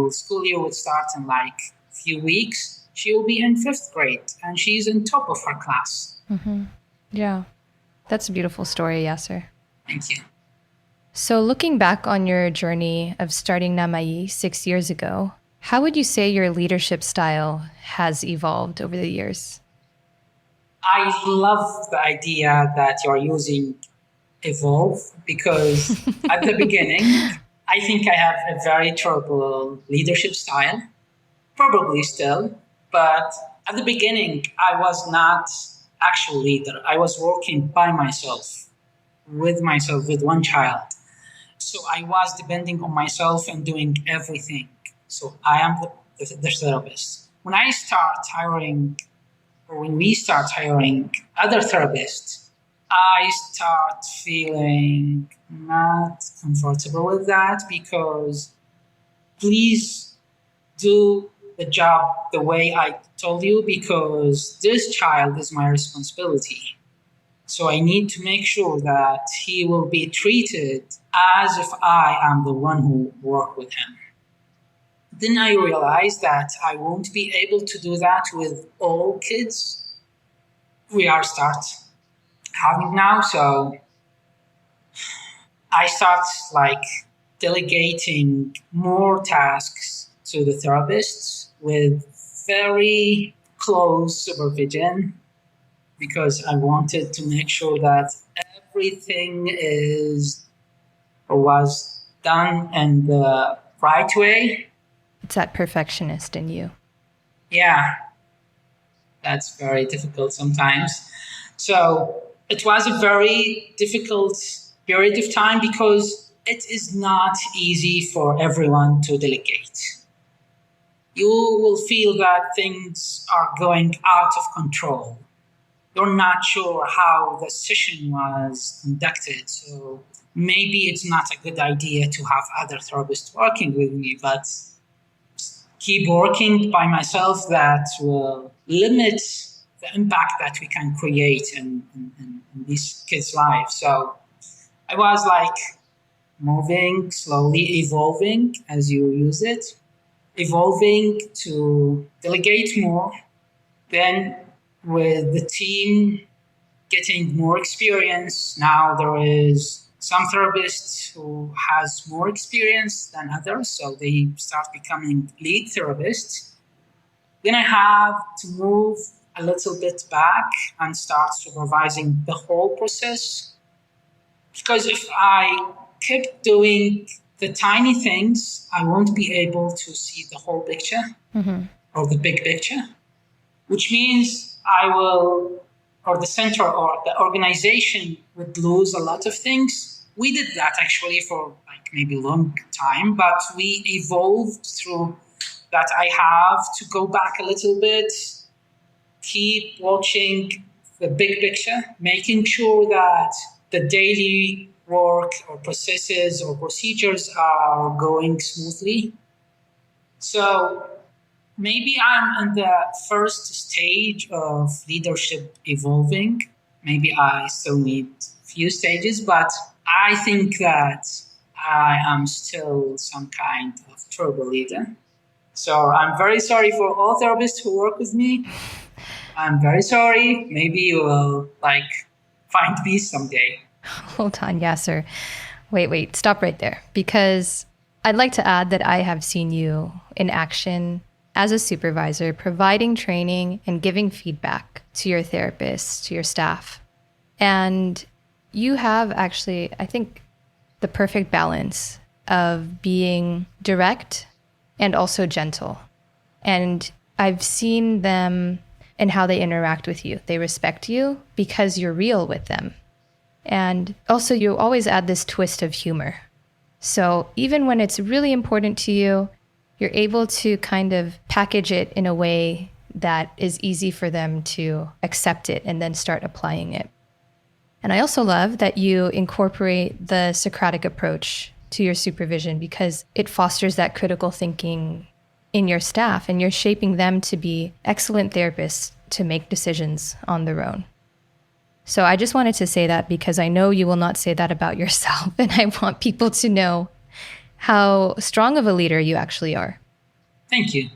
school year will start in like a few weeks. She will be in fifth grade and she's in top of her class. Mm-hmm. Yeah. That's a beautiful story, Yaser. Thank you. So looking back on your journey of starting Namai 6 years ago, how would you say your leadership style has evolved over the years? I love the idea that you're using evolve because at the beginning, I think I have a very terrible leadership style, probably still, but at the beginning, I was not actual leader. I was working by myself, with one child. So I was depending on myself and doing everything. So I am the therapist. When we start hiring other therapists, I start feeling not comfortable with that because please do the job the way I told you because this child is my responsibility. So I need to make sure that he will be treated as if I am the one who worked with him. Then I realized that I won't be able to do that with all kids we are start having now. So I start like delegating more tasks to the therapists with very close supervision because I wanted to make sure that everything was done in the right way. It's that perfectionist in you. Yeah, that's very difficult sometimes. So it was a very difficult period of time because it is not easy for everyone to delegate. You will feel that things are going out of control. You're not sure how the session was conducted. So maybe it's not a good idea to have other therapists working with me, but keep working by myself that will limit the impact that we can create in these kids' lives. So I was like moving, slowly evolving as you use it, evolving to delegate more. Then with the team getting more experience, now there is some therapists who has more experience than others, so they start becoming lead therapists. Then I have to move a little bit back and start supervising the whole process. Because if I keep doing the tiny things, I won't be able to see the whole picture or the big picture, which means or the center or the organization would lose a lot of things. We did that actually for like maybe a long time, but we evolved through that. I have to go back a little bit, keep watching the big picture, making sure that the daily work or processes or procedures are going smoothly. So maybe I'm in the first stage of leadership evolving. Maybe I still need a few stages, but I think that I am still some kind of turbo leader. So I'm very sorry for all therapists who work with me. I'm very sorry. Maybe you will find peace someday. Hold on, Yaser. Wait, stop right there. Because I'd like to add that I have seen you in action as a supervisor, providing training and giving feedback to your therapists, to your staff. And you have actually, I think, the perfect balance of being direct and also gentle. And I've seen them and how they interact with you. They respect you because you're real with them. And also, you always add this twist of humor. So even when it's really important to you, you're able to kind of package it in a way that is easy for them to accept it and then start applying it. And I also love that you incorporate the Socratic approach to your supervision because it fosters that critical thinking in your staff, and you're shaping them to be excellent therapists to make decisions on their own. So I just wanted to say that because I know you will not say that about yourself, and I want people to know how strong of a leader you actually are. Thank you.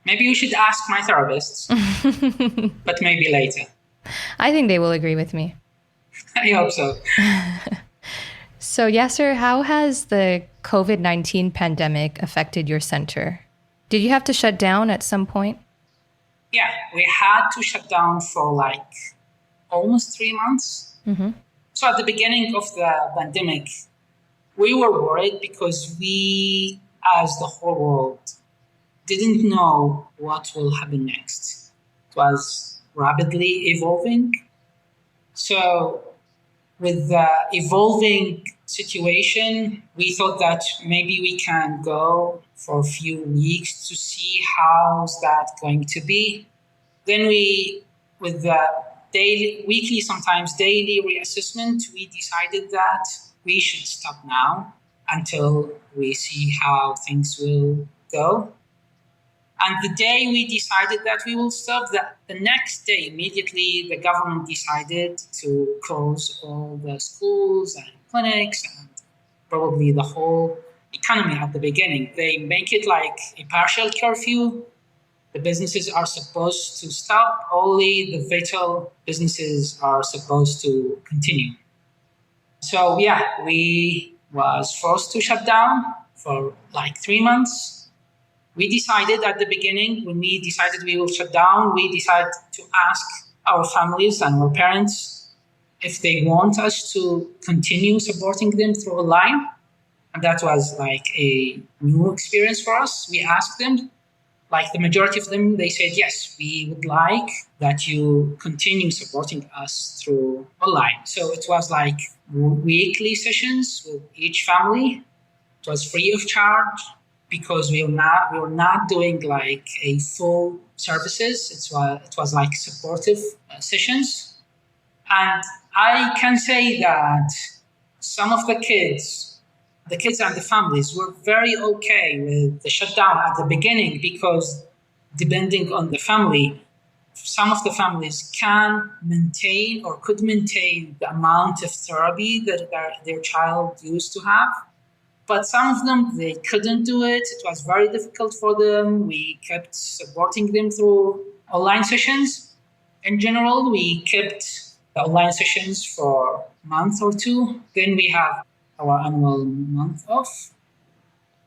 Maybe you should ask my therapists, but maybe later. I think they will agree with me. I hope so. So, Yaser, how has the COVID-19 pandemic affected your center? Did you have to shut down at some point? Yeah, we had to shut down for almost 3 months. Mm-hmm. So at the beginning of the pandemic, we were worried because we, as the whole world, didn't know what will happen next. It was rapidly evolving. So with the evolving situation, we thought that maybe we can go for a few weeks to see how's that going to be. Then with the weekly, sometimes daily reassessment, we decided that we should stop now until we see how things will go. And the day we decided that we will stop, the next day, immediately, the government decided to close all the schools and clinics and probably the whole economy at the beginning. They make it like a partial curfew. The businesses are supposed to stop. Only the vital businesses are supposed to continue. So yeah, we was forced to shut down for 3 months. We decided at the beginning, when we decided we will shut down, we decided to ask our families and our parents if they want us to continue supporting them through online. And that was a new experience for us. We asked them, the majority of them, they said, yes, we would like that you continue supporting us through online. So it was weekly sessions with each family. It was free of charge because we were not doing a full services. It was supportive sessions. And I can say that some of the kids and the families were very okay with the shutdown at the beginning because depending on the family, some of the families can maintain or could maintain the amount of therapy that their child used to have. But some of them, they couldn't do it. It was very difficult for them. We kept supporting them through online sessions. In general, we kept the online sessions for a month or two. Then we have our annual month off.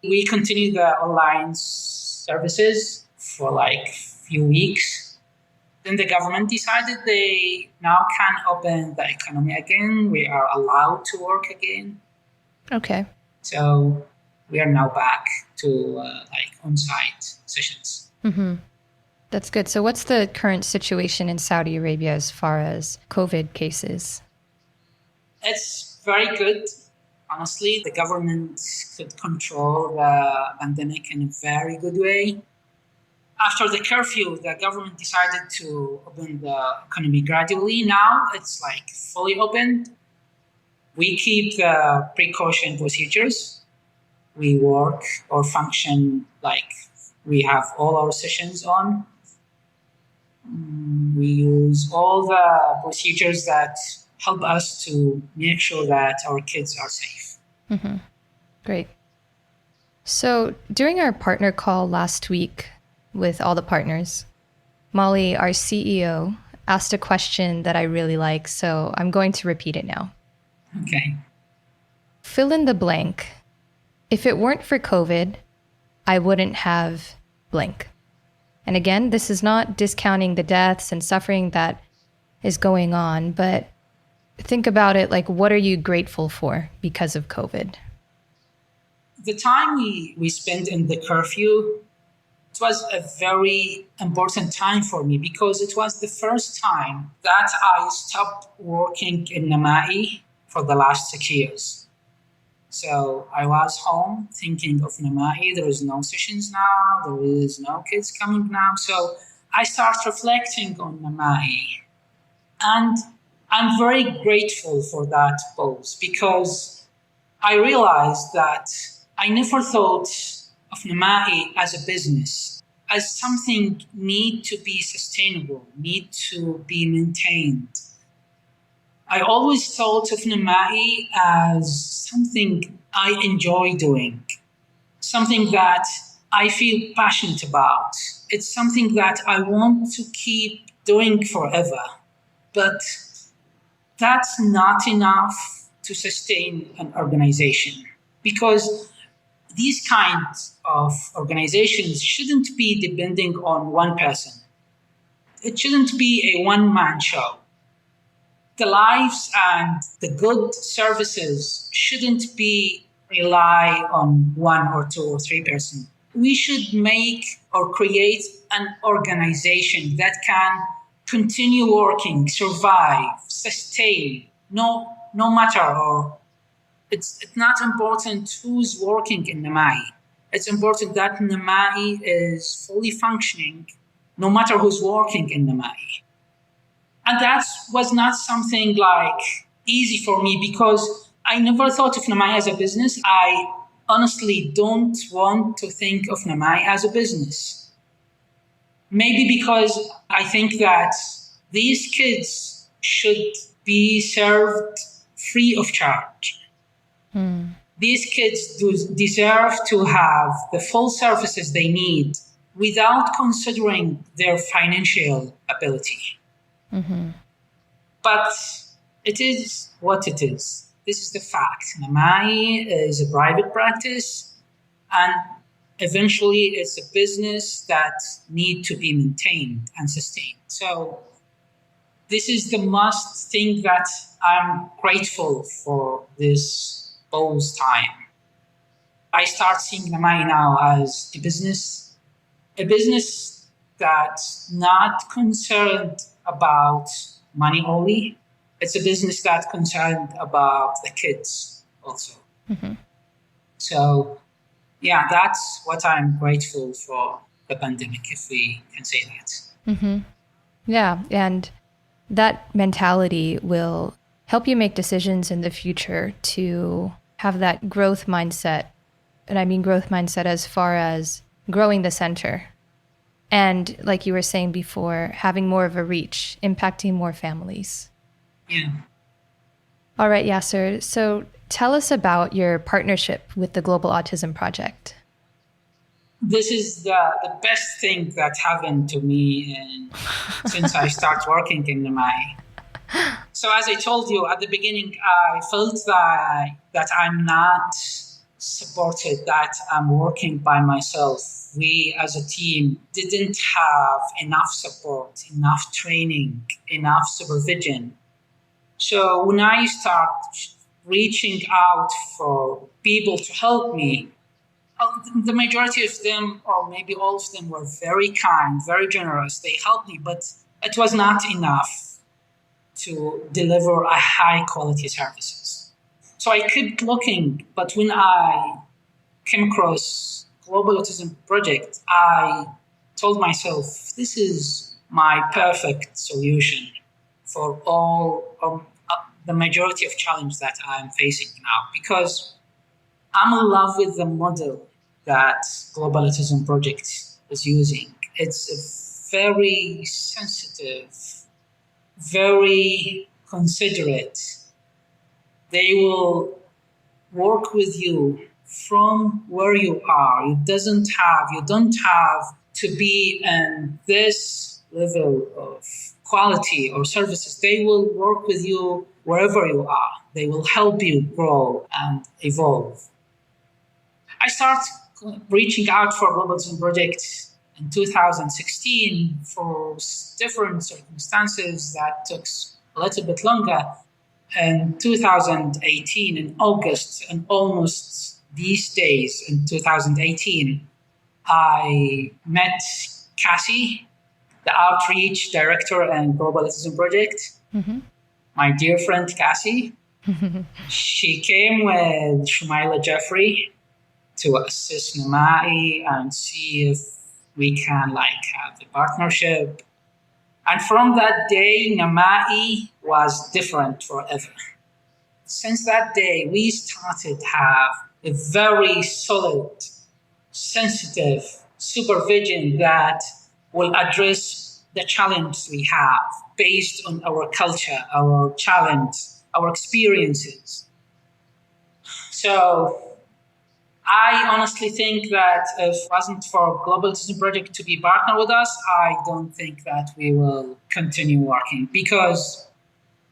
We continue the online services for few weeks. Then the government decided they now can open the economy again. We are allowed to work again. Okay. So we are now back to on-site sessions. Mm-hmm. That's good. So what's the current situation in Saudi Arabia as far as COVID cases? It's very good. Honestly, the government could control the pandemic in a very good way. After the curfew, the government decided to open the economy gradually. Now it's fully opened. We keep the precaution procedures. We work or function we have all our sessions on. We use all the procedures that help us to make sure that our kids are safe. Mm-hmm. Great. So during our partner call last week with all the partners, Molly, our CEO, asked a question that I really like, so I'm going to repeat it now. Okay. Fill in the blank. If it weren't for COVID, I wouldn't have blank. And again, this is not discounting the deaths and suffering that is going on, but think about it like, what are you grateful for because of COVID? The time we spent in the curfew, it was a very important time for me because it was the first time that I stopped working in Namai for the last 6 years. So I was home thinking of Namai. There is no sessions now. There is no kids coming now. So I start reflecting on Namai. And I'm very grateful for that pause because I realized that I never thought of Namai as a business, as something need to be sustainable, need to be maintained. I always thought of Namai as something I enjoy doing, something that I feel passionate about. It's something that I want to keep doing forever. But that's not enough to sustain an organization because these kinds of organizations shouldn't be depending on one person. It shouldn't be a one-man show. The lives and the good services shouldn't be rely on one or two or three person. We should make or create an organization that can continue working, survive, sustain, no matter, or it's not important who's working in Namai. It's important that Namai is fully functioning no matter who's working in Namai. And that was not something like easy for me because I never thought of Namai as a business. I honestly don't want to think of Namai as a business. Maybe because I think that these kids should be served free of charge. These kids deserve to have the full services they need without considering their financial ability. Mm-hmm. But it is what it is. This is the fact. Namai is a private practice, and eventually it's a business that need to be maintained and sustained. So this is the must thing that I'm grateful for this pause time. I start seeing Namai now as a business that's not concerned about money only. It's a business that's concerned about the kids also. Mm-hmm. So, yeah, that's what I'm grateful for the pandemic, if we can say that. Mm-hmm. Yeah, and that mentality will help you make decisions in the future to have that growth mindset. And I mean growth mindset as far as growing the center. And like you were saying before, having more of a reach, impacting more families. Yeah. All right, Yaser. So tell us about your partnership with the Global Autism Project. This is the best thing that happened to me since I started working in Namai. So as I told you at the beginning, I felt that I'm not supported, that I'm working by myself. We as a team didn't have enough support, enough training, enough supervision. So when I start reaching out for people to help me, the majority of them, or maybe all of them, were very kind, very generous. They helped me, but it was not enough to deliver a high quality services. So I kept looking, but when I came across Global Autism Project, I told myself, this is my perfect solution for all the majority of challenges that I'm facing now, because I'm in love with the model that Global Autism Project is using. It's a very sensitive, very considerate. They will work with you from where you are. You don't have to be in this level of quality or services. They will work with you wherever you are. They will help you grow and evolve. I started reaching out for Global Autism Project in 2016 for different circumstances that took a little bit longer. In 2018, in August, and almost these days in 2018, I met Cassie, the outreach director and Global Autism Project. My dear friend Cassie. She came with Shumaila Jeffrey to assist Namai and see if we can have the partnership. And from that day, Namai was different forever. Since that day, we started to have a very solid, sensitive supervision that will address the challenge we have based on our culture, our challenge, our experiences. So I honestly think that if it wasn't for Global Autism Project to be partner with us, I don't think that we will continue working, because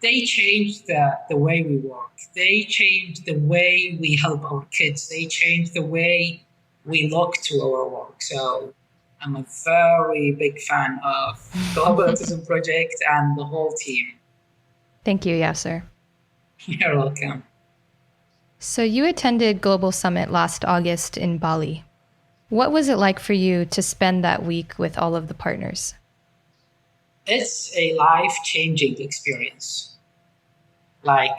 they changed the way we work. They changed the way we help our kids. They changed the way we look to our work. So I'm a very big fan of Global Autism Project and the whole team. Thank you, Yaser. You're welcome. So you attended Global Summit last August in Bali. What was it like for you to spend that week with all of the partners? It's a life-changing experience.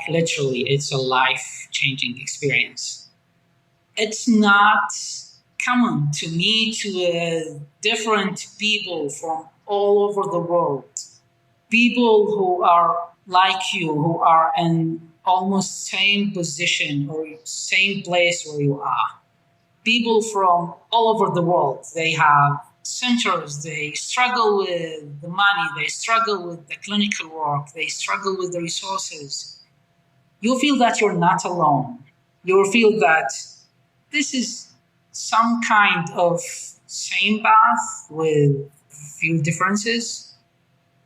Literally, it's a life-changing experience. It's not common to meet with different people from all over the world. People who are like you, who are in almost same position or same place where you are. People from all over the world. They have centers, they struggle with the money, they struggle with the clinical work, they struggle with the resources. You feel that you're not alone. You feel that this is some kind of same path with few differences.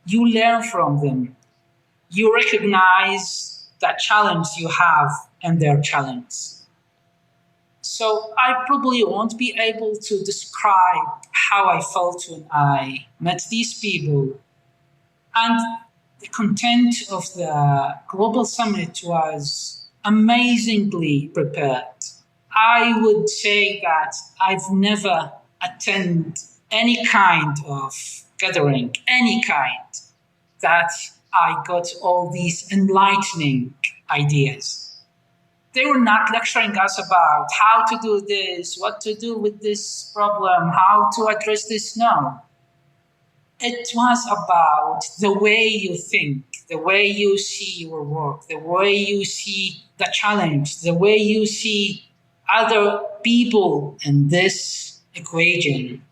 You learn from them. You recognize that challenge you have and their challenge. So I probably won't be able to describe how I felt when I met these people. And the content of the Global Summit was amazingly prepared. I would say that I've never attended any kind of gathering, any kind, that I got all these enlightening ideas. They were not lecturing us about how to do this, what to do with this problem, how to address this. No. It was about the way you think, the way you see your work, the way you see the challenge, the way you see other people in this equation.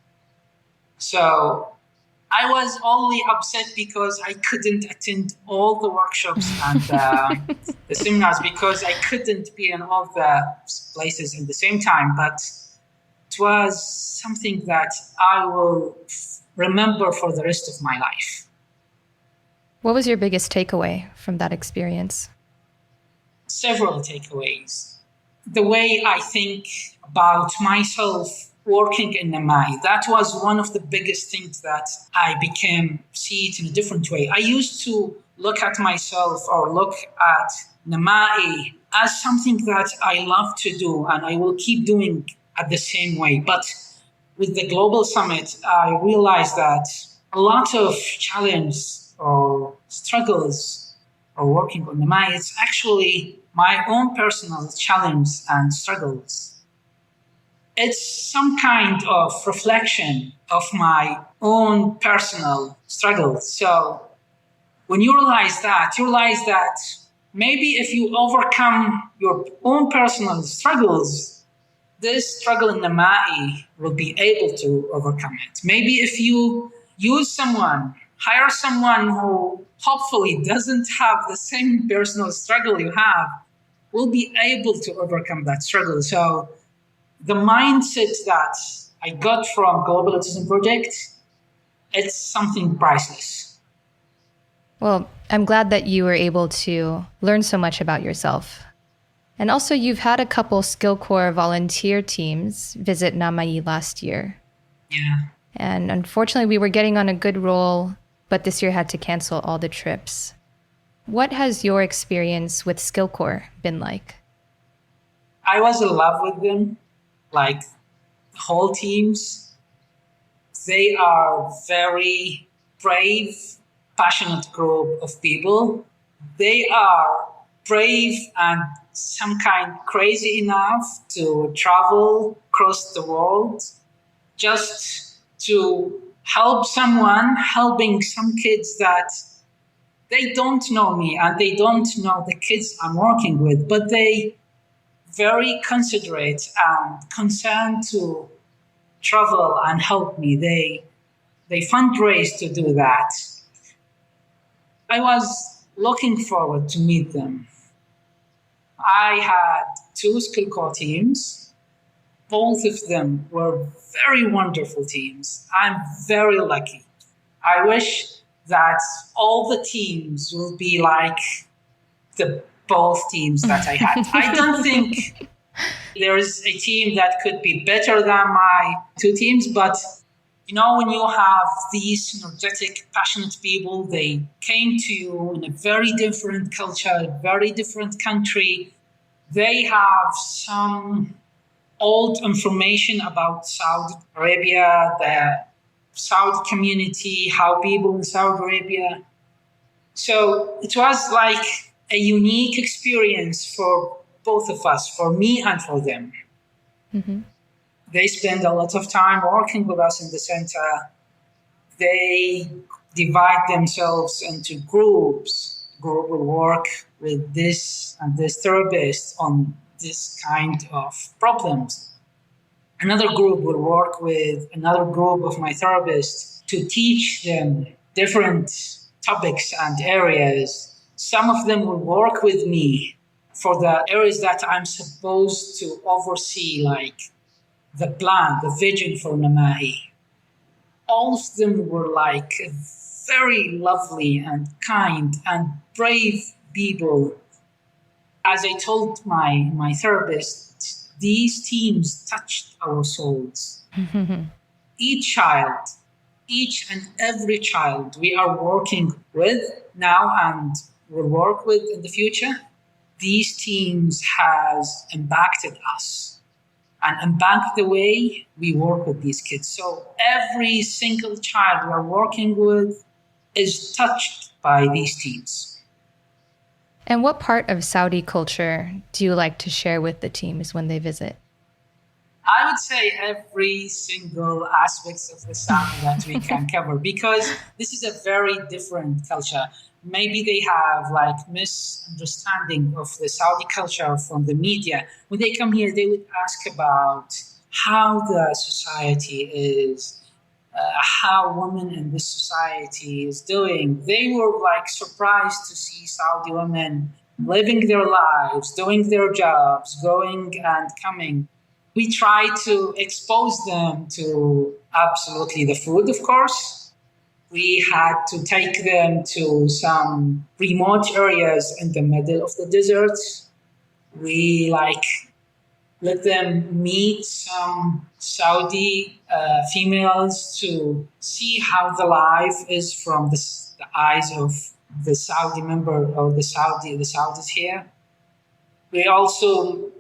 So I was only upset because I couldn't attend all the workshops and the seminars, because I couldn't be in all the places at the same time. But it was something that I will remember for the rest of my life. What was your biggest takeaway from that experience? Several takeaways. The way I think about myself working in Namai, that was one of the biggest things that I see it in a different way. I used to look at myself or look at Namai as something that I love to do and I will keep doing at the same way. But with the Global Summit, I realized that a lot of challenges or struggles or working on Namai, it's actually my own personal challenge and struggles. It's some kind of reflection of my own personal struggles. So when you realize that maybe if you overcome your own personal struggles, this struggle in Namai will be able to overcome it. Maybe if you hire someone who hopefully doesn't have the same personal struggle you have, will be able to overcome that struggle. So The mindset that I got from Global Autism Project, it's something priceless. Well, I'm glad that you were able to learn so much about yourself. And also, you've had a couple SkillCorps volunteer teams visit Namai last year. Yeah. And unfortunately, we were getting on a good roll, but this year had to cancel all the trips. What has your experience with SkillCorps been like? I was in love with them, like whole teams. They are very brave, passionate group of people. They are brave and some kind crazy enough to travel across the world just to help someone, helping some kids that they don't know me and they don't know the kids I'm working with, but they very considerate and concerned to travel and help me. They fundraise to do that. I was looking forward to meet them. I had 2 SkillCorps teams. Both of them were very wonderful teams. I'm very lucky. I wish that all the teams will be like the both teams that I had. I don't think there is a team that could be better than my 2 teams, but when you have these energetic, passionate people, they came to you in a very different culture, very different country. They have some old information about Saudi Arabia, the Saudi community, how people in Saudi Arabia. So it was like a unique experience for both of us, for me and for them. Mm-hmm. They spend a lot of time working with us in the center. They divide themselves into groups. Group will work with this and this therapist on this kind of problems. Another group will work with another group of my therapists to teach them different topics and areas. Some of them will work with me for the areas that I'm supposed to oversee, like the plan, the vision for Namahi. All of them were like very lovely and kind and brave people. As I told my therapist, these teams touched our souls. Each child, each and every child we are working with now and will work with in the future, these teams has impacted us and impact the way we work with these kids. So every single child we are working with is touched by these teams. And what part of Saudi culture do you like to share with the teams when they visit? I would say every single aspect of the Saudi that we can cover, because this is a very different culture. Maybe they have like misunderstanding of the Saudi culture from the media. When they come here, they would ask about how the society is, how women in this society is doing. They were like surprised to see Saudi women living their lives, doing their jobs, going and coming. We try to expose them to absolutely the food, of course. We had to take them to some remote areas in the middle of the desert. We let them meet some Saudi females to see how the life is from the eyes of the Saudi member or the Saudis here. We also,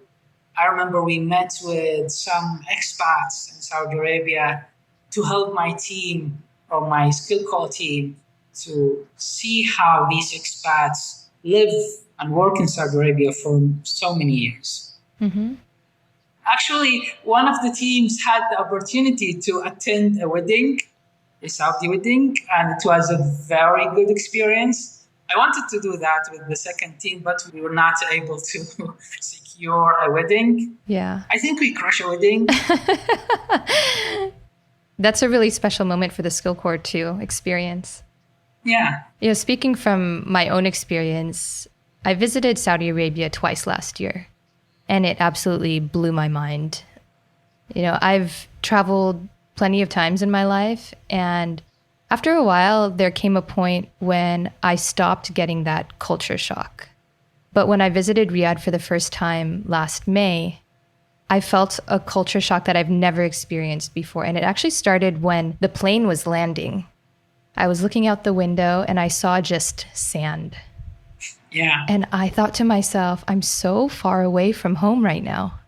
I remember we met with some expats in Saudi Arabia to help my team or my SkillCorps team to see how these expats live and work in Saudi Arabia for so many years. Mm-hmm. Actually, one of the teams had the opportunity to attend a wedding, a Saudi wedding, and it was a very good experience. I wanted to do that with the second team, but we were not able to secure a wedding. Yeah. I think we crashed a wedding. That's a really special moment for the SkillCorps to experience. Yeah. Speaking from my own experience, I visited Saudi Arabia twice last year, and it absolutely blew my mind. I've traveled plenty of times in my life, and after a while, there came a point when I stopped getting that culture shock. But when I visited Riyadh for the first time last May, I felt a culture shock that I've never experienced before. And it actually started when the plane was landing. I was looking out the window and I saw just sand. Yeah. And I thought to myself, I'm so far away from home right now.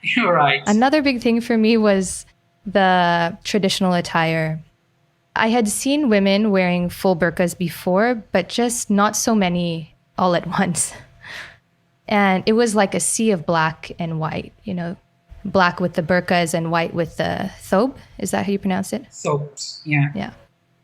You're right. Another big thing for me was the traditional attire. I had seen women wearing full burqas before, but just not so many all at once. And it was like a sea of black and white, black with the burqas and white with the thobe. Is that how you pronounce it? Thobes, yeah. Yeah.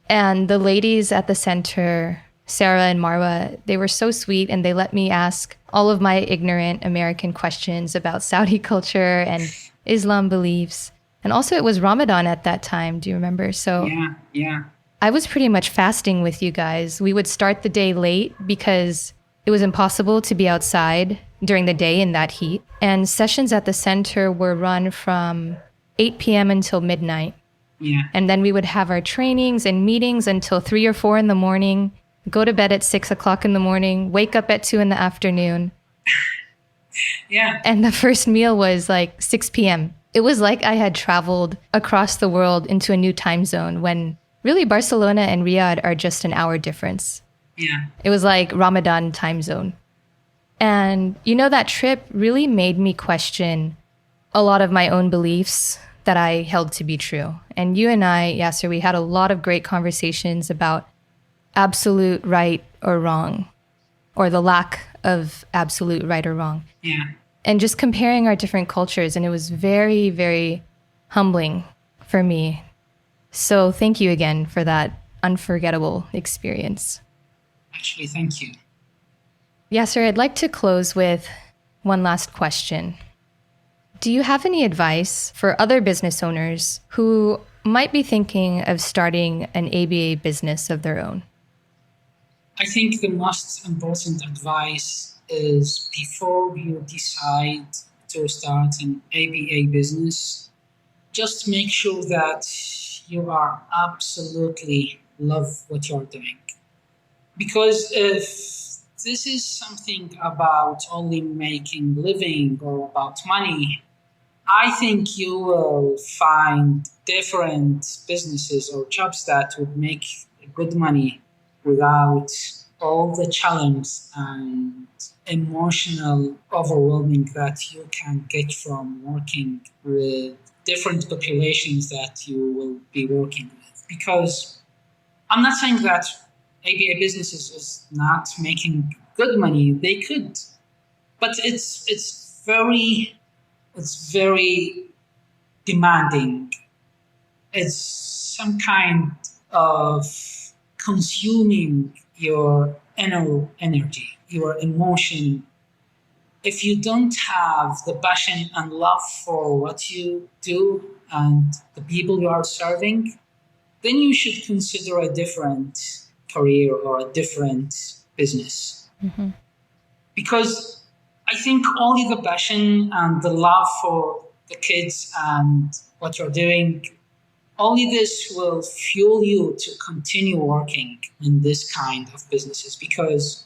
And the ladies at the center, Sarah and Marwa, they were so sweet, and they let me ask all of my ignorant American questions about Saudi culture and Islam beliefs. And also it was Ramadan at that time. Do you remember? So yeah. I was pretty much fasting with you guys. We would start the day late because it was impossible to be outside during the day in that heat. And sessions at the center were run from 8 p.m. until midnight. Yeah. And then we would have our trainings and meetings until 3 or 4 in the morning, go to bed at 6 o'clock in the morning, wake up at 2 in the afternoon. Yeah. And the first meal was like 6 p.m. It was like I had traveled across the world into a new time zone when really Barcelona and Riyadh are just an hour difference. Yeah. It was like Ramadan time zone. And that trip really made me question a lot of my own beliefs that I held to be true. And you and I, Yaser, we had a lot of great conversations about absolute right or wrong, or the lack of absolute right or wrong. Yeah. And just comparing our different cultures. And it was very, very humbling for me. So thank you again for that unforgettable experience. Actually, thank you. Yaser, I'd like to close with one last question. Do you have any advice for other business owners who might be thinking of starting an ABA business of their own? I think the most important advice is before you decide to start an ABA business, just make sure that you are absolutely love what you're doing. Because if this is something about only making living or about money, I think you will find different businesses or jobs that would make good money without all the challenge and emotional overwhelming that you can get from working with different populations that you will be working with. Because I'm not saying that ABA businesses is not making good money. They could, but it's very demanding. It's some kind of consuming your inner energy, your emotion. If you don't have the passion and love for what you do and the people you are serving, then you should consider a different career or a different business. Mm-hmm. Because I think only the passion and the love for the kids and what you're doing, only this will fuel you to continue working in this kind of businesses. Because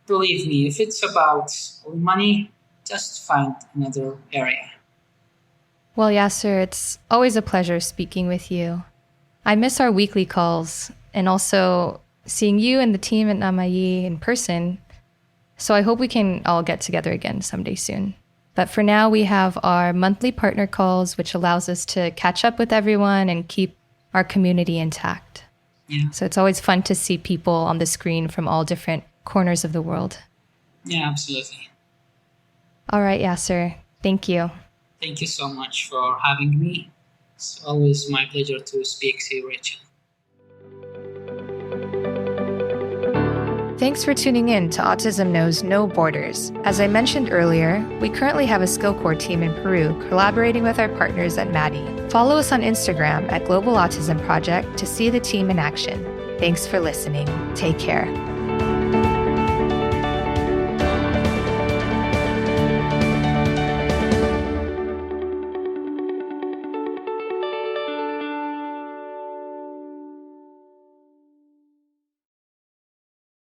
believe me, if it's about money, just find another area. Well, Yaser, it's always a pleasure speaking with you. I miss our weekly calls and also seeing you and the team at Aljaaidi in person. So I hope we can all get together again someday soon. But for now, we have our monthly partner calls, which allows us to catch up with everyone and keep our community intact. Yeah. So it's always fun to see people on the screen from all different corners of the world. Yeah, absolutely. All right, Yaser. Thank you. Thank you so much for having me. It's always my pleasure to speak to you, Rachel. Thanks for tuning in to Autism Knows No Borders. As I mentioned earlier, we currently have a SkillCorps team in Peru collaborating with our partners at Maddie. Follow us on Instagram at Global Autism Project to see the team in action. Thanks for listening. Take care.